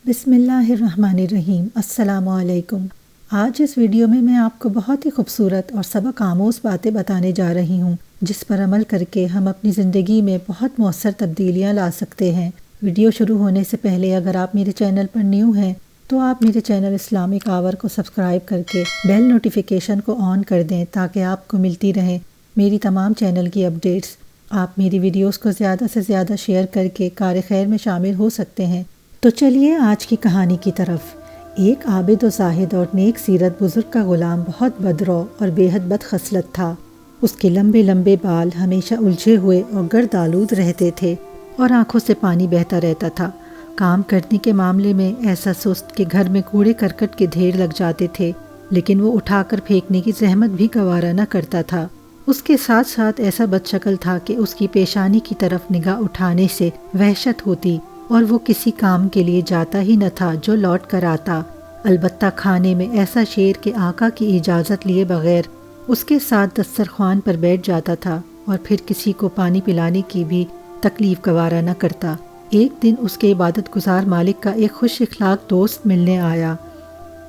بسم اللہ الرحمن الرحیم۔ السلام علیکم۔ آج اس ویڈیو میں آپ کو بہت ہی خوبصورت اور سبق آموز باتیں بتانے جا رہی ہوں جس پر عمل کر کے ہم اپنی زندگی میں بہت مؤثر تبدیلیاں لا سکتے ہیں۔ ویڈیو شروع ہونے سے پہلے اگر آپ میرے چینل پر نیو ہیں تو آپ میرے چینل اسلامک آور کو سبسکرائب کر کے بیل نوٹیفیکیشن کو آن کر دیں تاکہ آپ کو ملتی رہیں میری تمام چینل کی اپڈیٹس۔ آپ میری ویڈیوز کو زیادہ سے زیادہ شیئر کر کے کار خیر میں شامل ہو سکتے ہیں۔ تو چلیے آج کی کہانی کی طرف۔ ایک عابد و زاہد اور نیک سیرت بزرگ کا غلام بہت بدرو اور بے حد بد خصلت تھا۔ اس کے لمبے لمبے بال ہمیشہ الجھے ہوئے اور گرد آلود رہتے تھے اور آنکھوں سے پانی بہتا رہتا تھا۔ کام کرنے کے معاملے میں ایسا سست کہ گھر میں کوڑے کرکٹ کے ڈھیر لگ جاتے تھے، لیکن وہ اٹھا کر پھینکنے کی زحمت بھی گوارا نہ کرتا تھا۔ اس کے ساتھ ساتھ ایسا بد شکل تھا کہ اس کی پیشانی کی طرف نگاہ اٹھانے سے وحشت ہوتی اور وہ کسی کام کے لیے جاتا ہی نہ تھا جو لوٹ کر آتا۔ البتہ کھانے میں ایسا شیر کہ آقا کی اجازت لیے بغیر اس کے ساتھ دسترخوان پر بیٹھ جاتا تھا اور پھر کسی کو پانی پلانے کی بھی تکلیف گوارا نہ کرتا۔ ایک دن اس کے عبادت گزار مالک کا ایک خوش اخلاق دوست ملنے آیا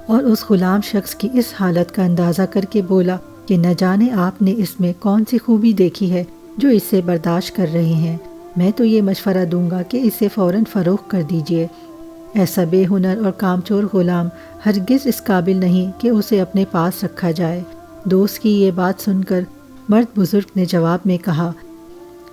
اور اس غلام شخص کی اس حالت کا اندازہ کر کے بولا کہ نہ جانے آپ نے اس میں کون سی خوبی دیکھی ہے جو اس سے برداشت کر رہے ہیں۔ میں تو یہ مشورہ دوں گا کہ اسے فوراً فروخت کر دیجئے۔ ایسا بے ہنر اور کامچور غلام ہرگز اس قابل نہیں کہ اسے اپنے پاس رکھا جائے۔ دوست کی یہ بات سن کر مرد بزرگ نے جواب میں کہا،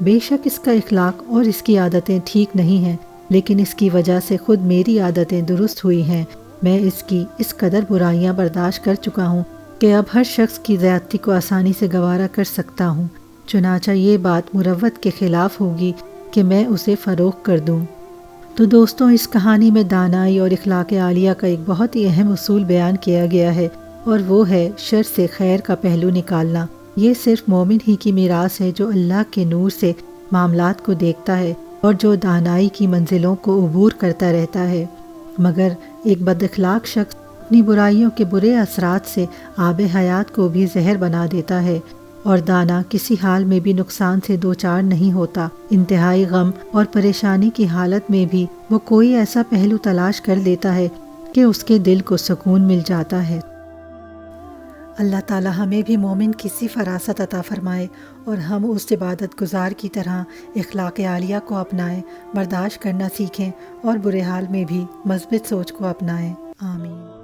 بے شک اس کا اخلاق اور اس کی عادتیں ٹھیک نہیں ہیں، لیکن اس کی وجہ سے خود میری عادتیں درست ہوئی ہیں۔ میں اس کی اس قدر برائیاں برداشت کر چکا ہوں کہ اب ہر شخص کی زیادتی کو آسانی سے گوارا کر سکتا ہوں، چنانچہ یہ بات مروت کے خلاف ہوگی کہ میں اسے فروخت کر دوں۔ تو دوستوں، اس کہانی میں دانائی اور اخلاق عالیہ کا ایک بہت ہی اہم اصول بیان کیا گیا ہے، اور وہ ہے شر سے خیر کا پہلو نکالنا۔ یہ صرف مومن ہی کی میراث ہے جو اللہ کے نور سے معاملات کو دیکھتا ہے اور جو دانائی کی منزلوں کو عبور کرتا رہتا ہے۔ مگر ایک بد اخلاق شخص اپنی برائیوں کے برے اثرات سے آب حیات کو بھی زہر بنا دیتا ہے، اور دانا کسی حال میں بھی نقصان سے دوچار نہیں ہوتا۔ انتہائی غم اور پریشانی کی حالت میں بھی وہ کوئی ایسا پہلو تلاش کر لیتا ہے کہ اس کے دل کو سکون مل جاتا ہے۔ اللہ تعالی ہمیں بھی مومن کی سی فراست عطا فرمائے اور ہم اس عبادت گزار کی طرح اخلاق عالیہ کو اپنائیں، برداشت کرنا سیکھیں اور برے حال میں بھی مثبت سوچ کو اپنائیں۔ آمین۔